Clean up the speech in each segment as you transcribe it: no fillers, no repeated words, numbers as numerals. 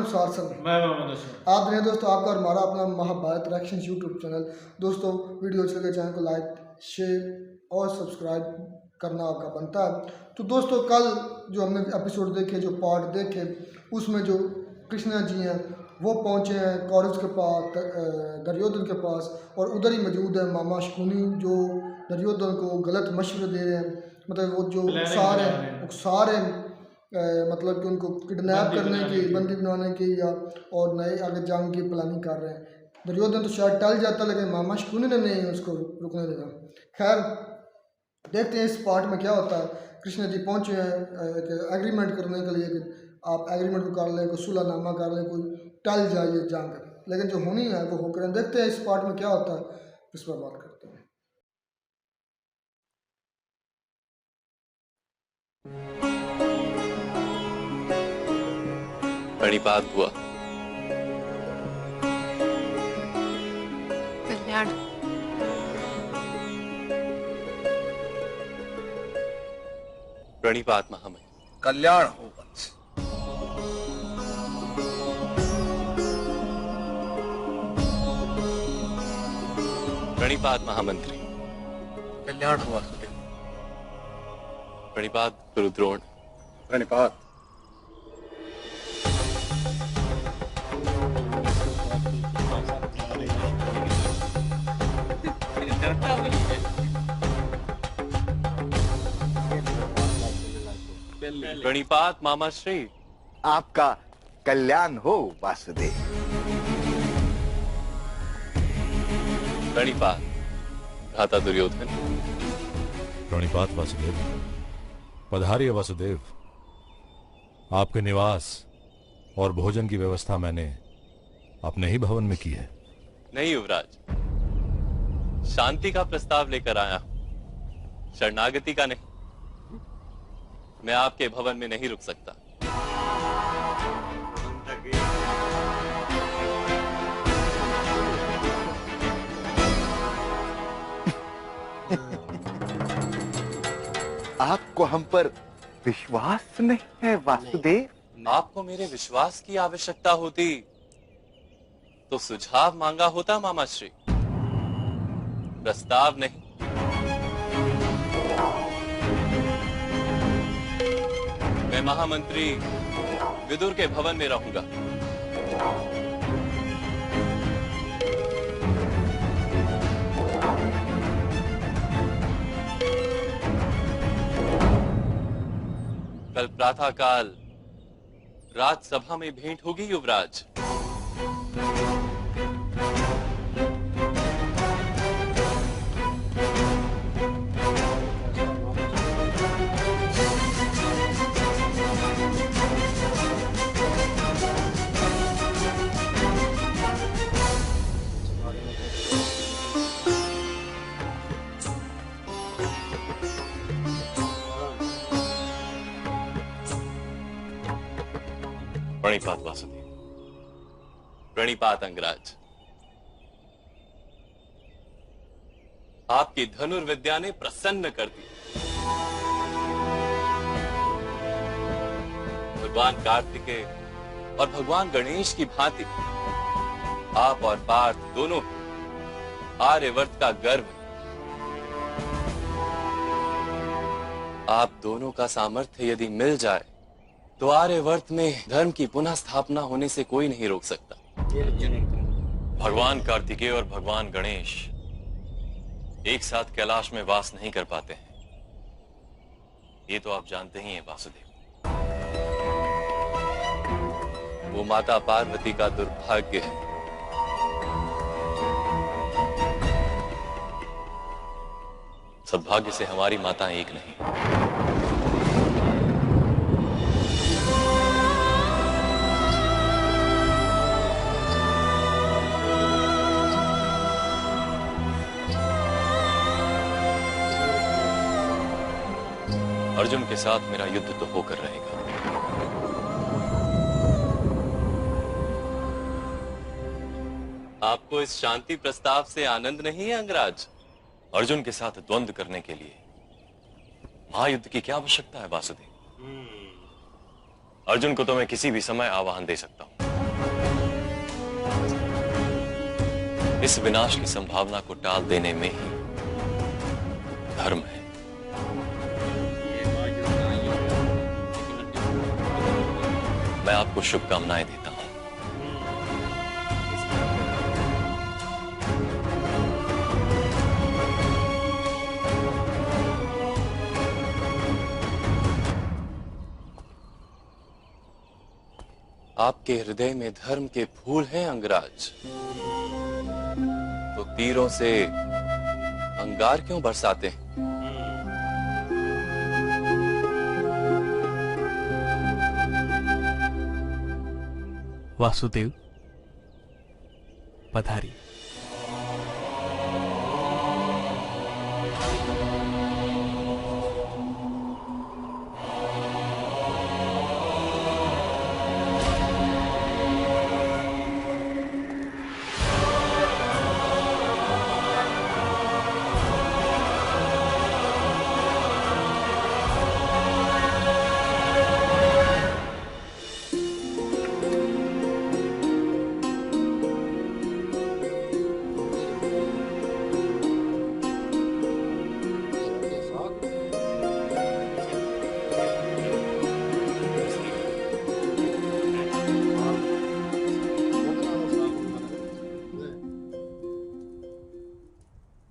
नमस्कार सर, मैं मोहम्मद अशरफ। आप देखें दोस्तों आपका और हमारा अपना महाभारत रिएक्शन यूट्यूब चैनल। दोस्तों वीडियो अच्छी लगे चैनल को लाइक शेयर और सब्सक्राइब करना आपका बनता है। तो दोस्तों कल जो हमने एपिसोड देखे, जो पार्ट देखे, उसमें जो कृष्णा जी हैं वो पहुँचे हैं कौरव के पास, दुर्योधन के पास, और उधर ही मौजूद है मामा शकुनी जो दुर्योधन को गलत मशवरे दे रहे हैं। मतलब वो जो सारे मतलब कि उनको किडनैप करने की, बंदी बनाने की या और नए आगे जंग की प्लानिंग कर रहे हैं। दुर्योधन तो शायद टल जाता, लेकिन मामा शकुनी ने नहीं उसको रुकने देना। खैर देखते हैं इस पार्ट में क्या होता है। कृष्ण जी पहुंचे हैं एक एग्रीमेंट करने के लिए कि आप एग्रीमेंट को कर लें, कोई सुलहनामा कर लें, कोई टल जाए ये जंग, लेकिन जो होनी है वो होकर। देखते हैं इस पार्ट में क्या होता है, इस पर बात करते हैं। प्रणिपात हुआ। कल्याण। प्रणिपात महामहिम। कल्याण हो वंश। प्रणिपात महामंत्री। कल्याण हो वासुदेव। प्रणिपात गुरुद्रोण। प्रणिपात। प्रणिपात मामाश्री। आपका कल्याण हो वासुदेव। प्रणिपात भ्राता दुर्योधन। प्रणिपात वासुदेव। पधारिए वासुदेव। आपके निवास और भोजन की व्यवस्था मैंने अपने ही भवन में की है। नहीं युवराज, शांति का प्रस्ताव लेकर आया हूं, शरणागति का नहीं। मैं आपके भवन में नहीं रुक सकता। आपको हम पर विश्वास नहीं है वासुदेव? आपको मेरे विश्वास की आवश्यकता होती तो सुझाव मांगा होता मामाश्री, प्रस्ताव नहीं। मैं महामंत्री विदुर के भवन में रहूंगा। कल प्रातःकाल राजसभा में भेंट होगी युवराज। प्रणिपात वासुदेव। प्रणिपात अंगराज। आपकी धनुर्विद्या ने प्रसन्न कर दी। भगवान कार्तिकेय और भगवान गणेश की भांति आप और पार्थ दोनों आर्यवर्त का गर्व है। आप दोनों का सामर्थ्य यदि मिल जाए तो आर्यवर्त में धर्म की पुनः स्थापना होने से कोई नहीं रोक सकता। भगवान कार्तिकेय और भगवान गणेश एक साथ कैलाश में वास नहीं कर पाते हैं, ये तो आप जानते ही हैं वासुदेव। वो माता पार्वती का दुर्भाग्य है। सद्भाग्य से हमारी माताएं एक नहीं। अर्जुन के साथ मेरा युद्ध तो होकर रहेगा। आपको इस शांति प्रस्ताव से आनंद नहीं है अंगराज? अर्जुन के साथ द्वंद्व करने के लिए महायुद्ध की क्या आवश्यकता है वासुदेव? अर्जुन को तो मैं किसी भी समय आवाहन दे सकता हूं। इस विनाश की संभावना को टाल देने में ही धर्म है। मैं आपको शुभकामनाएं देता हूं। आपके हृदय में धर्म के फूल हैं अंगराज, तो तीरों से अंगार क्यों बरसाते हैं? वासुदेव पधारी।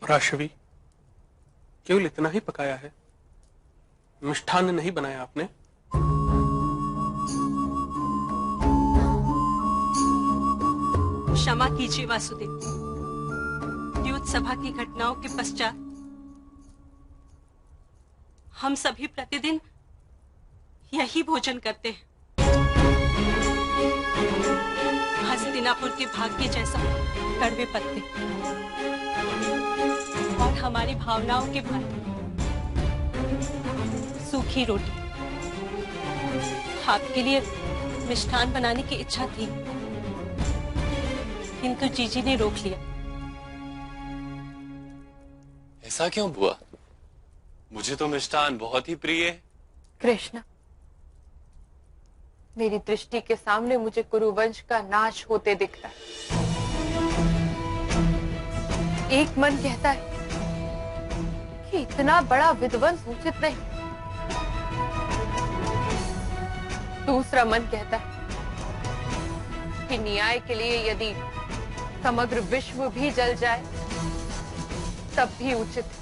राशवी, केवल इतना ही पकाया है? मिष्ठान्न नहीं बनाया आपने? क्षमा कीजिए वासुदेव, द्यूत सभा की घटनाओं के पश्चात हम सभी प्रतिदिन यही भोजन करते हैं। हस्तिनापुर के भाग्य जैसा कड़वे पत्ते और हमारी भावनाओं के भाई सूखी रोटी। आपके लिए मिष्ठान बनाने की इच्छा थी, किंतु जीजी ने रोक लिया। ऐसा क्यों बुआ? मुझे तो मिष्ठान बहुत ही प्रिय है। कृष्ण, मेरी दृष्टि के सामने मुझे कुरुवंश का नाश होते दिखता है। एक मन कहता है कि इतना बड़ा विध्वंस उचित नहीं, दूसरा मन कहता है कि न्याय के लिए यदि समग्र विश्व भी जल जाए तब भी उचित है।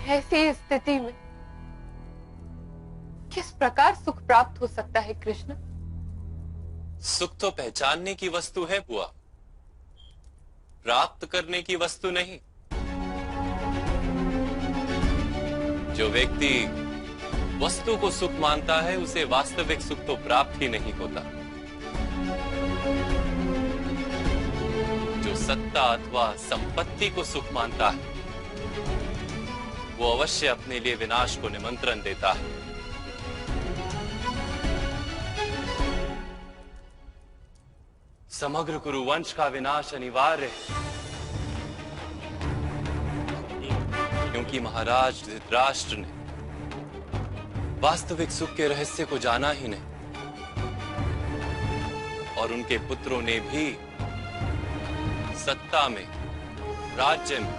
ऐसी स्थिति में किस प्रकार सुख प्राप्त हो सकता है कृष्ण? सुख तो पहचानने की वस्तु है बुआ, प्राप्त करने की वस्तु नहीं। जो व्यक्ति वस्तु को सुख मानता है उसे वास्तविक सुख तो प्राप्त ही नहीं होता। जो सत्ता अथवा संपत्ति को सुख मानता है वो अवश्य अपने लिए विनाश को निमंत्रण देता है। समग्र कुरुवंश का विनाश अनिवार्य है, क्योंकि महाराज धृतराष्ट्र ने वास्तविक सुख के रहस्य को जाना ही नहीं, और उनके पुत्रों ने भी सत्ता में, राज्य में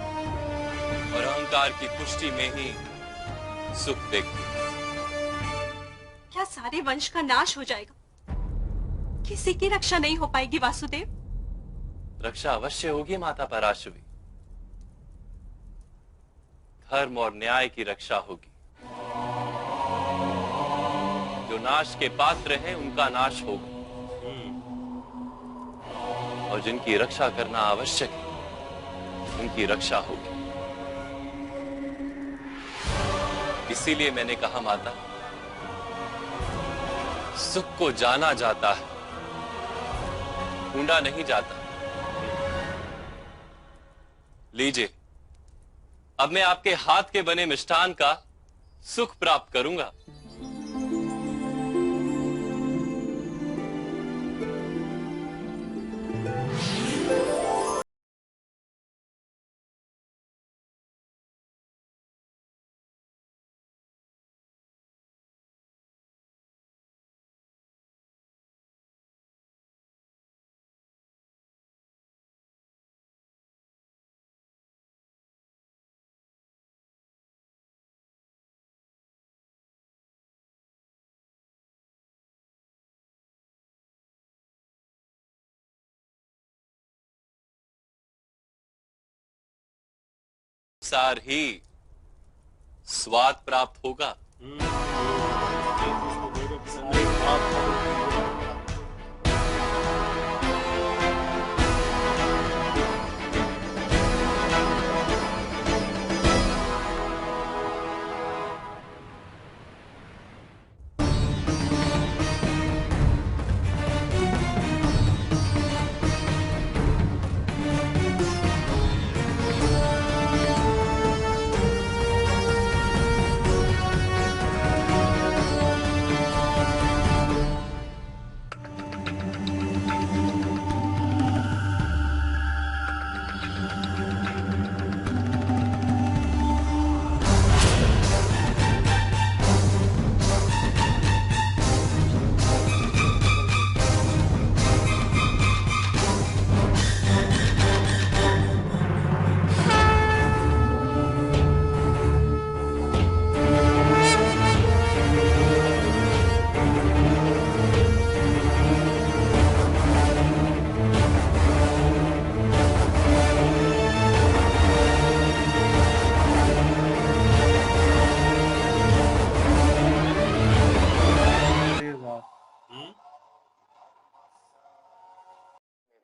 और अहंकार की पुष्टि में ही सुख देखा। क्या सारे वंश का नाश हो जाएगा? किसी की रक्षा नहीं हो पाएगी वासुदेव? रक्षा अवश्य होगी माता पराशवी। धर्म और न्याय की रक्षा होगी। जो नाश के पात्र हैं उनका नाश होगा, और जिनकी रक्षा करना आवश्यक है उनकी रक्षा होगी। इसीलिए मैंने कहा माता, सुख को जाना जाता है, ढूंढा नहीं जाता। लीजिए, अब मैं आपके हाथ के बने मिष्ठान का सुख प्राप्त करूंगा। अनुसार ही स्वाद प्राप्त होगा।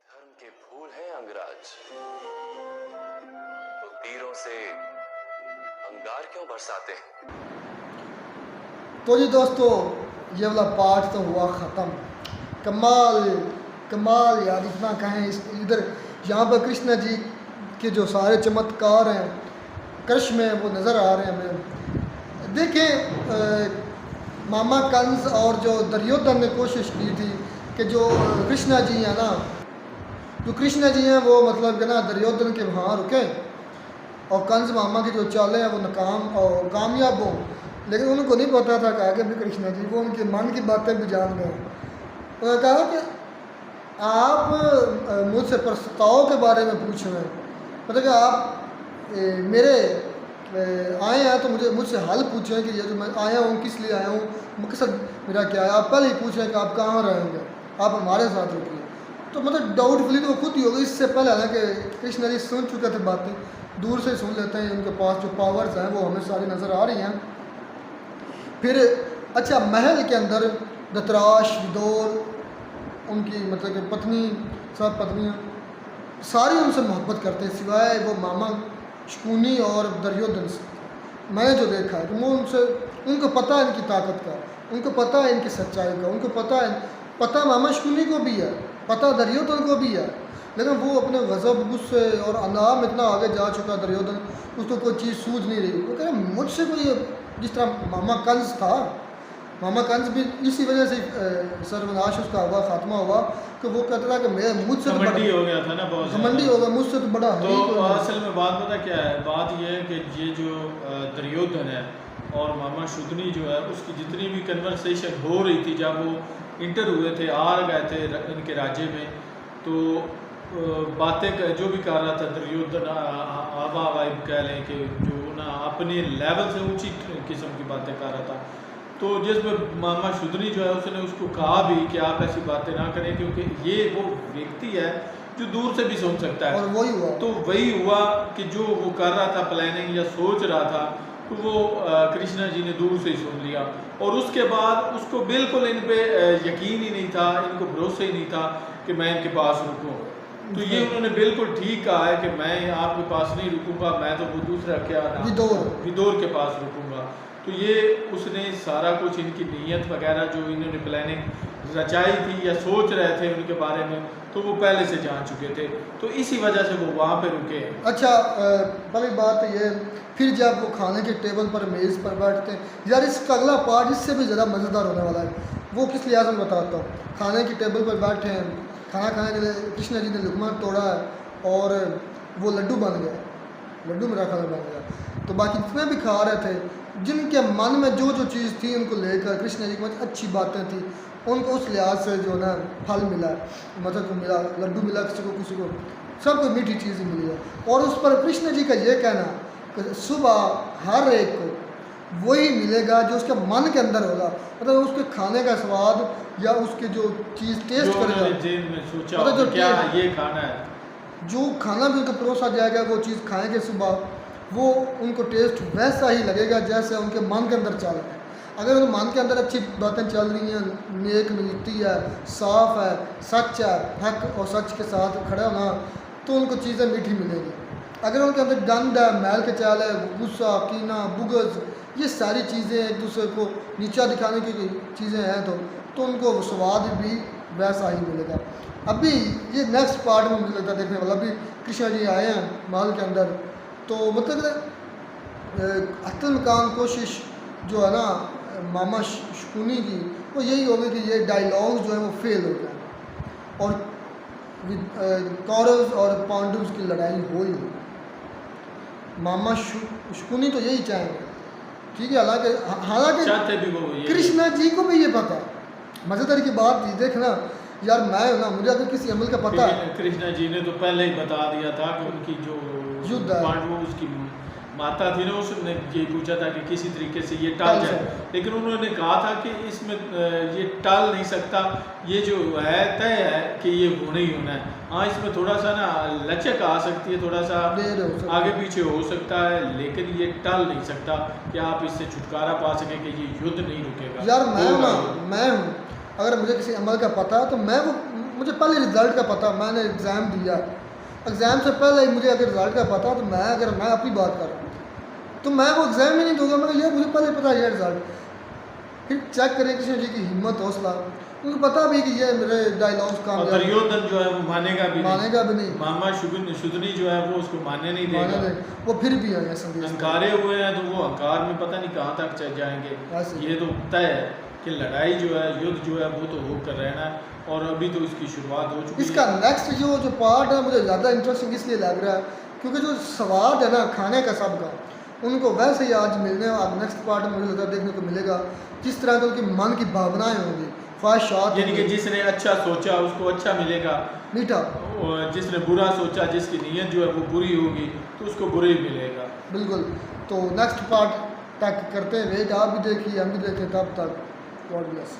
धर्म के फूल हैं अंगराज, तो तीरों से अंगार क्यों बरसाते हैं? तो जी दोस्तों, ये वाला पार्ट तो हुआ ख़त्म। कमाल कमाल यार, इतना कहें। इधर यहाँ पर कृष्णा जी के जो सारे चमत्कार हैं, करिश्मे, वो नज़र आ रहे हैं हमें। देखें, मामा कंस और जो दुर्योधन ने कोशिश की थी कि जो कृष्णा जी हैं ना, जो कृष्णा जी हैं वो मतलब कि ना दुर्योधन के वहाँ रुके और कंस मामा की जो चालें हैं वो नाकाम और कामयाब हों, लेकिन उनको नहीं पता था कि आगे भी कृष्णा जी वो उनके मन की बातें भी जान गए। उन्होंने कहा कि आप मुझसे प्रस्ताव के बारे में पूछ रहे हैं, मतलब कि आप मेरे आए हैं तो मुझसे हल पूछें कि ये जो मैं आया हूँ किस लिए आया हूँ, मकसद मेरा क्या है। आप पहले ही पूछें कि आप कहाँ रहेंगे, आप हमारे साथ रुकिए। तो मतलब डाउटफुली तो वो खुद ही होगी। इससे पहले हालांकि कृष्ण जी सुन चुके थे बातें, दूर से सुन लेते हैं, उनके पास जो पावर्स हैं वो हमें सारी नज़र आ रही हैं। फिर अच्छा, महल के अंदर धृतराष्ट्र, विदुर, उनकी मतलब कि पत्नी, सब पत्नियाँ सारी उनसे मोहब्बत करते हैं सिवाय वो मामा शकुनी और दुर्योधन से। मैंने जो देखा है कि वो उनको पता है इनकी ताकत का, उनको पता है इनकी सच्चाई का, उनको पता मामा शकुनी को भी है, पता दुर्योधन को भी है, लेकिन वो अपने गज़ब, गुस्से और अनाम इतना आगे जा चुका दुर्योधन, उसको कोई चीज़ सूझ नहीं रही। वो कह रहे मुझसे कोई, जिस तरह मामा कंस था, मामा कंस भी इसी वजह से सर्वनाश उसका हुआ, खात्मा हुआ कि वो कहता था कि मैं मुझसे तो घमंडी हो गया था ना, बहुत घमंडी हो गया, मुझसे तो बड़ा। तो असल में बात पता क्या है, बात ये है कि ये जो दुर्योधन है और मामा शकुनी जो है, उसकी जितनी भी कन्वर्सेशन हो रही थी जब वो इंटर हुए थे, आ गए थे इनके राज्य में, तो बातें जो भी कर रहा था दुर्योधन, आवा वाइब कह लें कि जो ना अपने लेवल से ऊंची किस्म की बातें कर रहा था। तो जिसमें मामा शकुनी जो है उसने उसको कहा भी कि आप ऐसी बातें ना करें, क्योंकि ये वो व्यक्ति है जो दूर से भी सुन सकता है। और वही हुआ, तो वही हुआ कि जो वो कर रहा था प्लानिंग या सोच रहा था, तो वो कृष्णा जी ने दूर से ही सुन लिया। और उसके बाद उसको बिल्कुल इन पे यकीन ही नहीं था, इनको भरोसा ही नहीं था कि मैं इनके पास रुकूं। तो ये उन्होंने बिल्कुल ठीक कहा है कि मैं आपके पास नहीं रुकूंगा, मैं तो वो दूसरा क्या नाम विदुर के पास रुकूंगा। तो ये उसने सारा कुछ इनकी नीयत वगैरह जो इन्होंने प्लानिंग रचाई थी या सोच रहे थे उनके बारे में, तो वो पहले से जान चुके थे, तो इसी वजह से वो वहाँ पे रुके। अच्छा, पहली बात ये, फिर जब वो खाने के टेबल पर, मेज़ पर बैठते हैं, यार इसका अगला पार्ट इससे भी ज़्यादा मज़ेदार होने वाला है। वो किस लिहाज में बताता हूँ। खाने की टेबल पर बैठे हैं, खाना खाने के लिए कृष्णा जी ने लुकमा तोड़ा है और वो लड्डू बन गया, लड्डू मेरा खाना बन गया। तो बाकी जितने भी खा रहे थे, जिनके मन में जो जो चीज़ थी उनको लेकर कृष्णा जी की बहुत अच्छी बातें थी, उनको उस लिहाज से जो ना फल मिला, मतलब को मिला, लड्डू मिला, किसी को सबको मीठी चीज़ ही मिली है। और उस पर कृष्ण जी का ये कहना कि सुबह हर एक को वही मिलेगा जो उसके मन के अंदर होगा, मतलब उसके खाने का स्वाद या उसके जो चीज़ टेस्ट करेगा, मतलब जो क्या ये खाना है, जो खाना भी उनको परोसा जाएगा वो चीज़ खाएंगे सुबह, वो उनको टेस्ट वैसा ही लगेगा जैसे उनके मन के अंदर चल रहा है। अगर उनके मन के अंदर अच्छी बातें चल रही हैं, नेक नीति है, साफ़ है, सच है, हक और सच के साथ खड़ा होना, तो उनको चीज़ें मीठी मिलेगी। अगर उनके अंदर गंद है, मैल के चाल है, गुस्सा, कीना, बुग़्ज़, ये सारी चीज़ें एक दूसरे को नीचा दिखाने की चीज़ें हैं, तो उनको स्वाद भी वैसा ही मिलेगा। अभी ये नेक्स्ट पार्ट में मुझे लगता है देखने वाला, अभी कृष्णा जी आए हैं महल के अंदर, तो मतलब असल मकान कोशिश जो है ना मामा शकुनी की, वो यही होगी कि ये डायलॉग जो है वो फेल हो जाए और कौरव और पांडव की लड़ाई हो ही हो। मामा शकुनी तो यही चाहेंगे, ठीक है। हालांकि कृष्णा जी को भी ये पता है। मज़ेदार की बात ये देखना यार, मैं ना मुझे अगर किसी अमल का पता है, कृष्णा जी ने तो पहले ही बता दिया था कि उनकी जो युद्ध है, पांडवों उसकी माता थी ना, उसने ये पूछा था कि किसी तरीके से ये टल जाए, लेकिन उन्होंने कहा था कि इसमें ये टल नहीं सकता, ये जो है तय है कि ये होना ही होना है। हाँ, इसमें थोड़ा सा ना लचक आ सकती है, थोड़ा सा आगे पीछे हो सकता है, लेकिन ये टल नहीं सकता कि आप इससे छुटकारा पा सकें कि ये युद्ध नहीं रुकेगा। यार मैं हूँ, अगर मुझे किसी अमल का पता है तो मुझे पहले रिजल्ट का पता, मैंने एग्ज़ाम दिया, एग्ज़ाम से पहले ही मुझे अगर रिजल्ट का पता तो अगर मैं अपनी बात कर रहा हूँ तो मैं वो एग्ज़ाम ही नहीं दूंगा। मैं ये मुझे पहले पता है ये रिजल्ट, फिर चेक करें कृष्ण जी की हिम्मत, हौसला, उनको पता भी कि ये मेरे डायलॉग्स काम दुर्योधन जो है वो मानेगा भी नहीं। मामा शुदनी जो है वो उसको मानने नहीं देगा, वो फिर भी आए संदेश हंकारे हुए हैं, तो वो हंकार में पता नहीं कहाँ तक चल जाएंगे। ये तो तय है कि लड़ाई जो है, युद्ध जो है वो तो होकर रहना है, और अभी तो इसकी शुरुआत हो चुकी है। इसका नेक्स्ट जो पार्ट है मुझे ज़्यादा इंटरेस्टिंग इसलिए लग रहा है क्योंकि जो स्वाद है ना खाने का सबका, उनको वैसे ही आज मिलने, अब नेक्स्ट पार्ट में मुझे लगता देखने को मिलेगा जिस तरह के उनके मन की भावनाएं होंगी, ख्वाहिशात, यानी कि जिसने अच्छा सोचा उसको अच्छा मिलेगा मीठा, और जिसने बुरा सोचा, जिसकी नीयत जो है वो बुरी होगी तो उसको बुरा ही मिलेगा। बिल्कुल। तो नेक्स्ट पार्ट तक करते हैं वेट, आप भी देखिए हम भी देखें, तब तक गॉड ब्लेस।